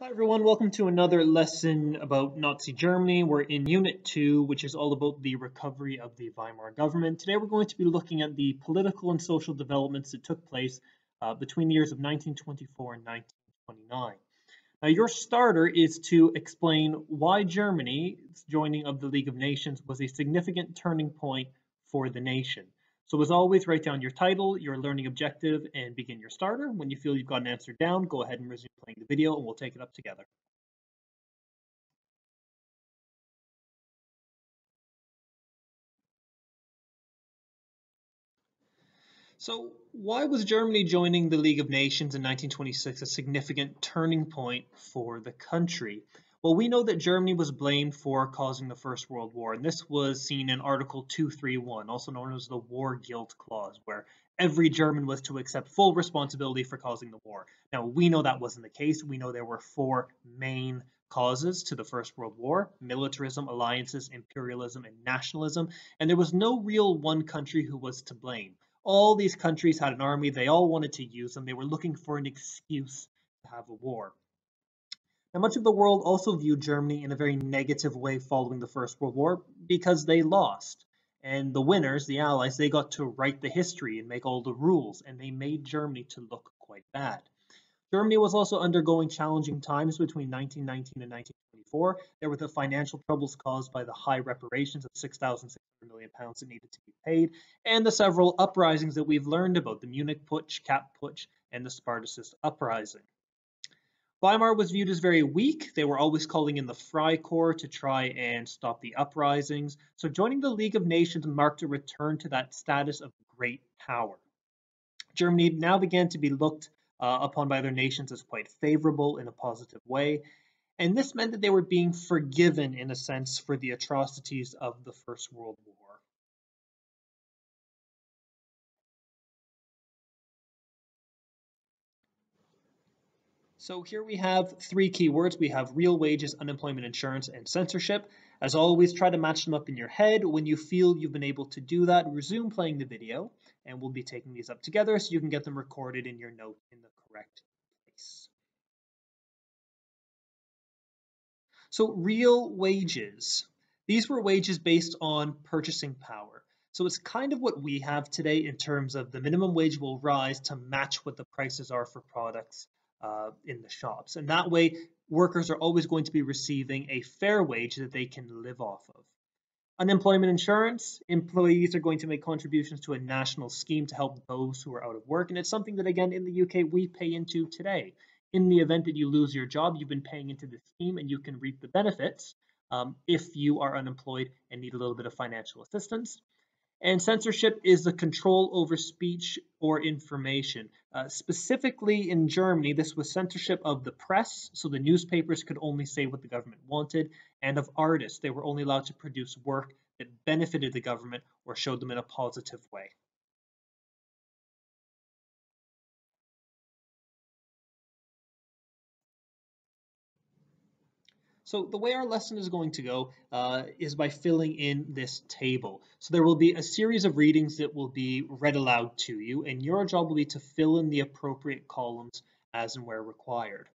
Hi everyone, welcome to another lesson about Nazi Germany. We're in Unit 2, which is all about the recovery of the Weimar government. Today we're going to be looking at the political and social developments that took place between the years of 1924 and 1929. Now your starter is to explain why Germany's joining of the League of Nations was a significant turning point for the nation. So as always, write down your title, your learning objective, and begin your starter. When you feel you've got an answer down, go ahead and resume playing the video and we'll take it up together. So, why was Germany joining the League of Nations in 1926 a significant turning point for the country? Well, we know that Germany was blamed for causing the First World War, and this was seen in Article 231, also known as the War Guilt Clause, where every German was to accept full responsibility for causing the war. Now, we know that wasn't the case. We know there were four main causes to the First World War: militarism, alliances, imperialism, and nationalism, and there was no real one country who was to blame. All these countries had an army, they all wanted to use them, they were looking for an excuse to have a war. Now, much of the world also viewed Germany in a very negative way following the First World War because they lost. And the winners, the Allies, they got to write the history and make all the rules, and they made Germany to look quite bad. Germany was also undergoing challenging times between 1919 and 1924. There were the financial troubles caused by the high reparations of £6,600 that needed to be paid, and the several uprisings that we've learned about: the Munich Putsch, Kapp Putsch, and the Spartacist uprising. Weimar was viewed as very weak. They were always calling in the Freikorps to try and stop the uprisings. So joining the League of Nations marked a return to that status of great power. Germany now began to be looked upon by other nations as quite favorable in a positive way. And this meant that they were being forgiven, in a sense, for the atrocities of the First World War. So here we have three keywords. We have real wages, unemployment insurance, and censorship. As always, try to match them up in your head. When you feel you've been able to do that, resume playing the video, and we'll be taking these up together so you can get them recorded in your note in the correct place. So real wages. These were wages based on purchasing power. So it's kind of what we have today in terms of the minimum wage will rise to match what the prices are for products in the shops. And that way, workers are always going to be receiving a fair wage that they can live off of. Unemployment insurance: employees are going to make contributions to a national scheme to help those who are out of work. And it's something that, again, in the UK, we pay into today. In the event that you lose your job, you've been paying into the scheme and you can reap the benefits if you are unemployed and need a little bit of financial assistance. And censorship is the control over speech or information. Specifically in Germany, this was censorship of the press, so the newspapers could only say what the government wanted, and of artists. They were only allowed to produce work that benefited the government or showed them in a positive way. So the way our lesson is going to go is by filling in this table. So there will be a series of readings that will be read aloud to you, and your job will be to fill in the appropriate columns as and where required.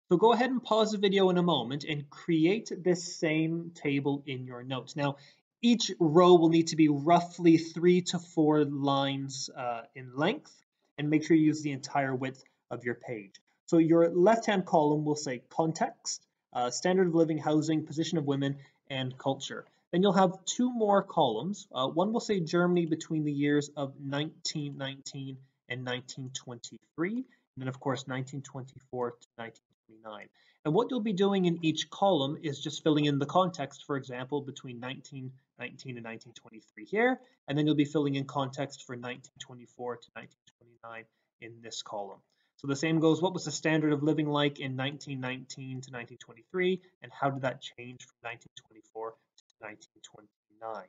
So go ahead and pause the video in a moment and create this same table in your notes. Now, each row will need to be roughly 3 to 4 lines in length, and make sure you use the entire width of your page. So your left-hand column will say context, standard of living, housing, position of women, and culture. Then you'll have two more columns. One will say Germany between the years of 1919 and 1923, and then of course 1924 to 1929. And what you'll be doing in each column is just filling in the context, for example, between 1919 and 1923 here, and then you'll be filling in context for 1924 to 1929 in this column. So the same goes: what was the standard of living like in 1919 to 1923, and how did that change from 1924 to 1929?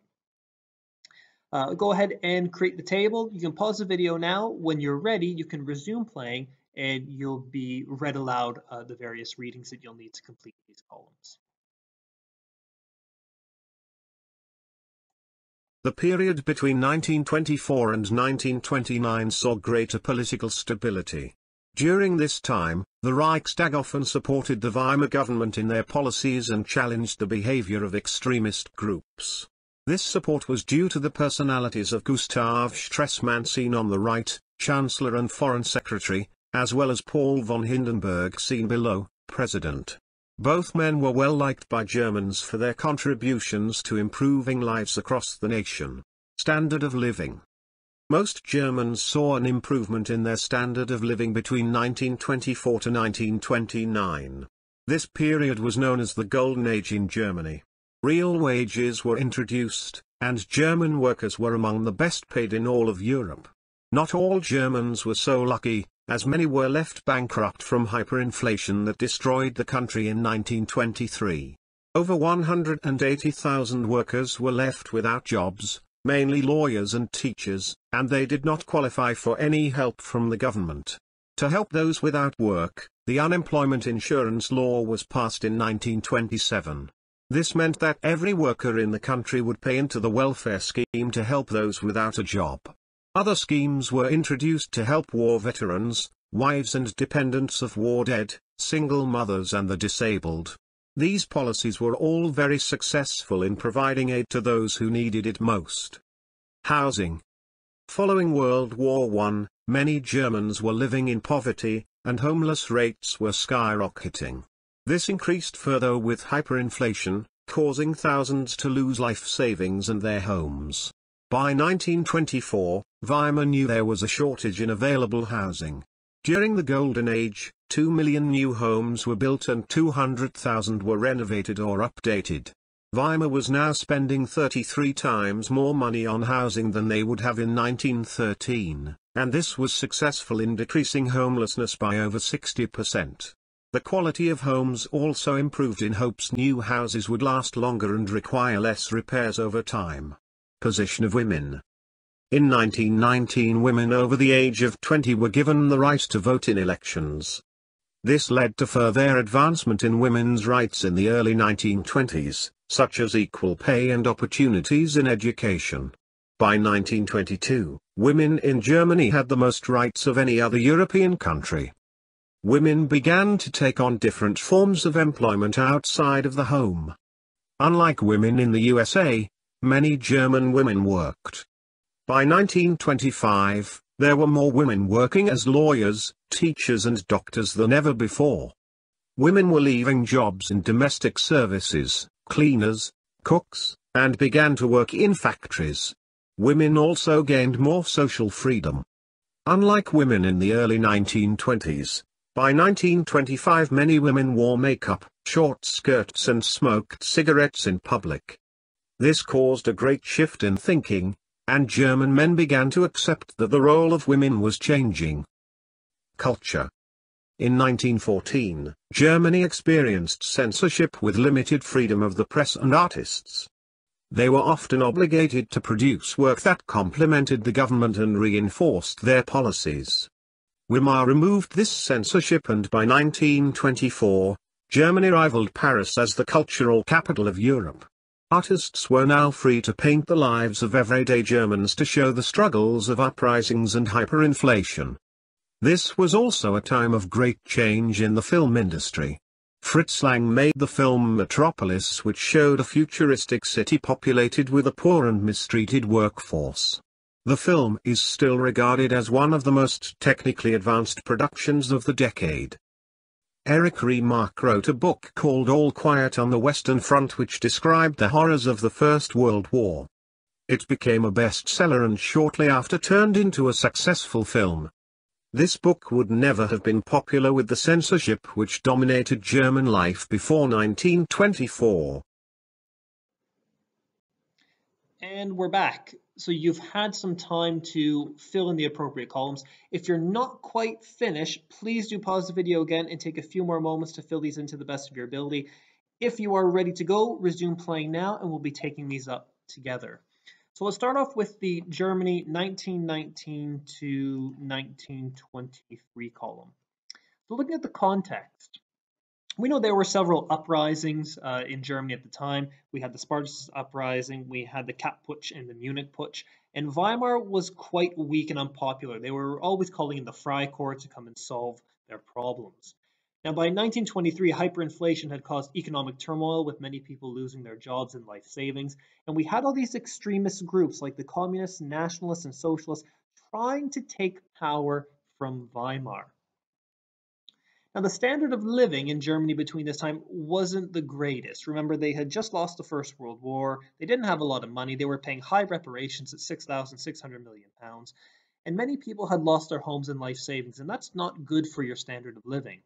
Go ahead and create the table. You can pause the video now. When you're ready, you can resume playing, and you'll be read aloud the various readings that you'll need to complete these columns. The period between 1924 and 1929 saw greater political stability. During this time, the Reichstag often supported the Weimar government in their policies and challenged the behavior of extremist groups. This support was due to the personalities of Gustav Stresemann seen on the right, Chancellor and Foreign Secretary, as well as Paul von Hindenburg seen below, President. Both men were well liked by Germans for their contributions to improving lives across the nation. Standard of living. Most Germans saw an improvement in their standard of living between 1924 to 1929. This period was known as the Golden Age in Germany. Real wages were introduced, and German workers were among the best paid in all of Europe. Not all Germans were so lucky, as many were left bankrupt from hyperinflation that destroyed the country in 1923. Over 180,000 workers were left without jobs, mainly lawyers and teachers, and they did not qualify for any help from the government. To help those without work, the unemployment insurance law was passed in 1927. This meant that every worker in the country would pay into the welfare scheme to help those without a job. Other schemes were introduced to help war veterans, wives and dependents of war dead, single mothers and the disabled. These policies were all very successful in providing aid to those who needed it most. Housing. Following World War I, many Germans were living in poverty, and homeless rates were skyrocketing. This increased further with hyperinflation, causing thousands to lose life savings and their homes. By 1924, Weimar knew there was a shortage in available housing. During the Golden Age, 2 million new homes were built and 200,000 were renovated or updated. Weimar was now spending 33 times more money on housing than they would have in 1913, and this was successful in decreasing homelessness by over 60%. The quality of homes also improved in hopes new houses would last longer and require less repairs over time. Position of women. In 1919, women over the age of 20 were given the right to vote in elections. This led to further advancement in women's rights in the early 1920s, such as equal pay and opportunities in education. By 1922, women in Germany had the most rights of any other European country. Women began to take on different forms of employment outside of the home. Unlike women in the USA, many German women worked. By 1925, there were more women working as lawyers, teachers and doctors than ever before. Women were leaving jobs in domestic services, cleaners, cooks, and began to work in factories. Women also gained more social freedom. Unlike women in the early 1920s, by 1925 many women wore makeup, short skirts and smoked cigarettes in public. This caused a great shift in thinking, and German men began to accept that the role of women was changing. Culture. In 1914, Germany experienced censorship with limited freedom of the press and artists. They were often obligated to produce work that complemented the government and reinforced their policies. Weimar removed this censorship, and by 1924, Germany rivaled Paris as the cultural capital of Europe. Artists were now free to paint the lives of everyday Germans to show the struggles of uprisings and hyperinflation. This was also a time of great change in the film industry. Fritz Lang made the film Metropolis, which showed a futuristic city populated with a poor and mistreated workforce. The film is still regarded as one of the most technically advanced productions of the decade. Erich Remarque wrote a book called All Quiet on the Western Front, which described the horrors of the First World War. It became a bestseller and shortly after turned into a successful film. This book would never have been popular with the censorship which dominated German life before 1924. And we're back. So you've had some time to fill in the appropriate columns. If you're not quite finished, please do pause the video again and take a few more moments to fill these in to the best of your ability. If you are ready to go, resume playing now and we'll be taking these up together. So let's start off with the Germany 1919 to 1923 column. So looking at the context, we know there were several uprisings in Germany at the time. We had the Spartacus uprising, we had the Kapp Putsch and the Munich Putsch, And Weimar was quite weak and unpopular. They were always calling in the Freikorps to come and solve their problems. Now, by 1923, hyperinflation had caused economic turmoil, with many people losing their jobs and life savings. And we had all these extremist groups like the communists, nationalists, and socialists trying to take power from Weimar. Now, the standard of living in Germany between this time wasn't the greatest. Remember, they had just lost the First World War. They didn't have a lot of money. They were paying high reparations at £6,600 million. And many people had lost their homes and life savings, and that's not good for your standard of living.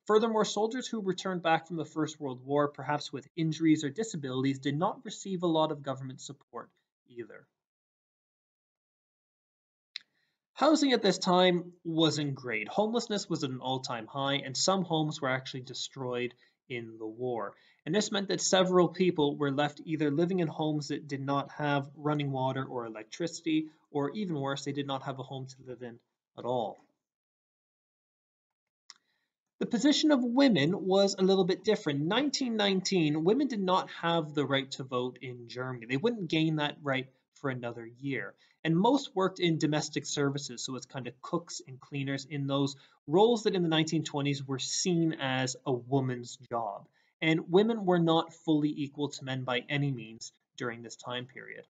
Furthermore, soldiers who returned back from the First World War, perhaps with injuries or disabilities, did not receive a lot of government support either. Housing at this time wasn't great. Homelessness was at an all-time high, and some homes were actually destroyed in the war. And this meant that several people were left either living in homes that did not have running water or electricity, or even worse, they did not have a home to live in at all. The position of women was a little bit different. In 1919, women did not have the right to vote in Germany. They wouldn't gain that right for another year. And most worked in domestic services, so it's kind of cooks and cleaners in those roles that in the 1920s were seen as a woman's job. And women were not fully equal to men by any means during this time period.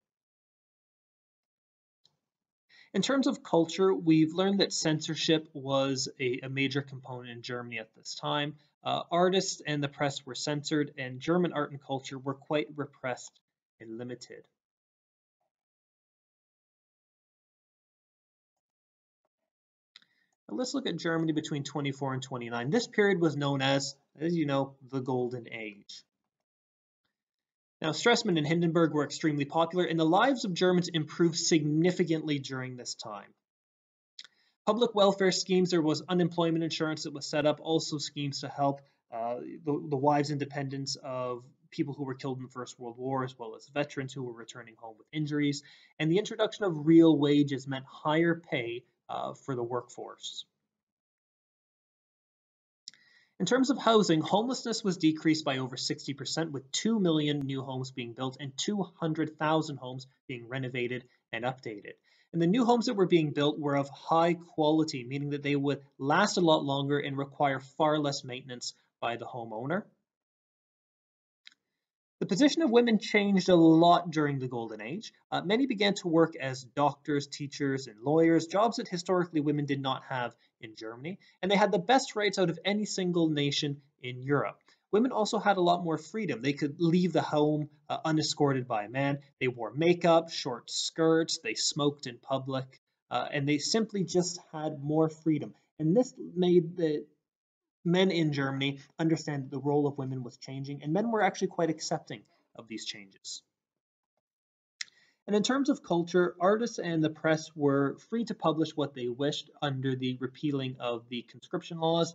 In terms of culture, we've learned that censorship was a major component in Germany at this time. Artists and the press were censored, and German art and culture were quite repressed and limited. Now let's look at Germany between 24 and 29. This period was known as you know, the Golden Age. Now, Stresemann and Hindenburg were extremely popular, and the lives of Germans improved significantly during this time. Public welfare schemes, there was unemployment insurance that was set up, also schemes to help the wives and dependents of people who were killed in the First World War, as well as veterans who were returning home with injuries. And the introduction of real wages meant higher pay for the workforce. In terms of housing, homelessness was decreased by over 60%, with 2 million new homes being built and 200,000 homes being renovated and updated. And the new homes that were being built were of high quality, meaning that they would last a lot longer and require far less maintenance by the homeowner. The position of women changed a lot during the Golden Age. Many began to work as doctors, teachers, and lawyers, jobs that historically women did not have in Germany, and they had the best rights out of any single nation in Europe. Women also had a lot more freedom. They could leave the home unescorted by a man. They wore makeup, short skirts, they smoked in public, and they simply just had more freedom. And this made the men in Germany understand that the role of women was changing, and men were actually quite accepting of these changes. And in terms of culture, artists and the press were free to publish what they wished under the repealing of the conscription laws.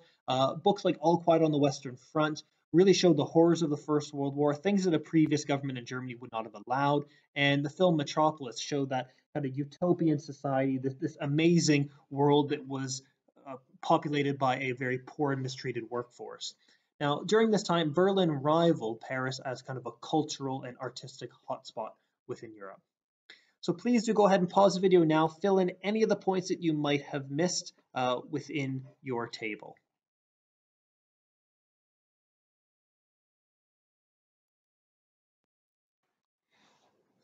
Books like All Quiet on the Western Front really showed the horrors of the First World War, things that a previous government in Germany would not have allowed. And the film Metropolis showed that kind of utopian society, this amazing world that was populated by a very poor and mistreated workforce. Now, during this time, Berlin rivaled Paris as kind of a cultural and artistic hotspot within Europe. So please do go ahead and pause the video now, fill in any of the points that you might have missed within your table.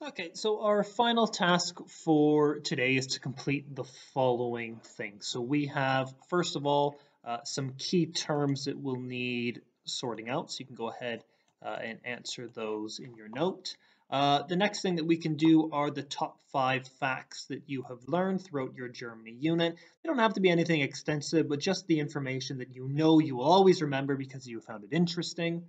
Okay, so our final task for today is to complete the following things. So we have, first of all, some key terms that we'll need sorting out. So you can go ahead and answer those in your note. The next thing that we can do are the top 5 facts that you have learned throughout your Germany unit. They don't have to be anything extensive, but just the information that you know you will always remember because you found it interesting.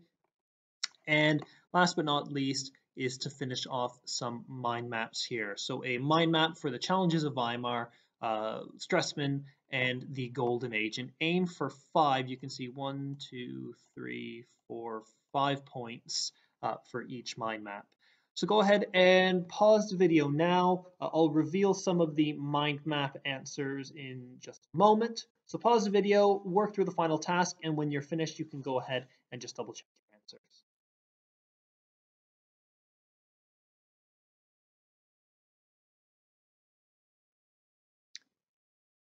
And last but not least is to finish off some mind maps here. So a mind map for the challenges of Weimar, Stresemann, and the Golden Age. And aim for 5. You can see 1, 2, 3, 4, 5 points for each mind map. So go ahead and pause the video now. I'll reveal some of the mind map answers in just a moment. So pause the video, work through the final task, and when you're finished, you can go ahead and just double check your answers.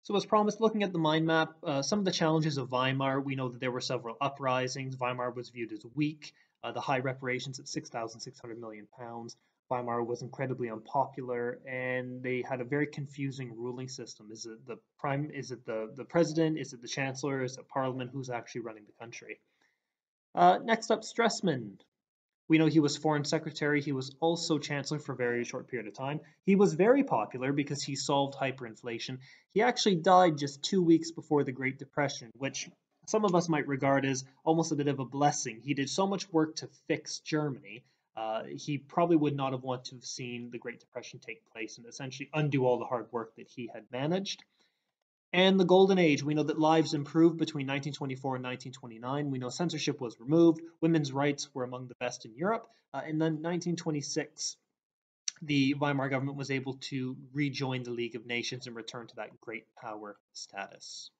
So as promised, looking at the mind map, some of the challenges of Weimar, we know that there were several uprisings. Weimar was viewed as weak. The high reparations at 6,600 million pounds. Weimar was incredibly unpopular, and they had a very confusing ruling system. Is it the prime? Is it the president? Is it the chancellor? Is it parliament? Who's actually running the country? Next up, Stresemann. We know he was foreign secretary. He was also chancellor for a very short period of time. He was very popular because he solved hyperinflation. He actually died just 2 weeks before the Great Depression, which some of us might regard as almost a bit of a blessing. He did so much work to fix Germany. He probably would not have wanted to have seen the Great Depression take place and essentially undo all the hard work that he had managed. And the Golden Age, we know that lives improved between 1924 and 1929. We know censorship was removed. Women's rights were among the best in Europe. And then 1926, the Weimar government was able to rejoin the League of Nations and return to that great power status.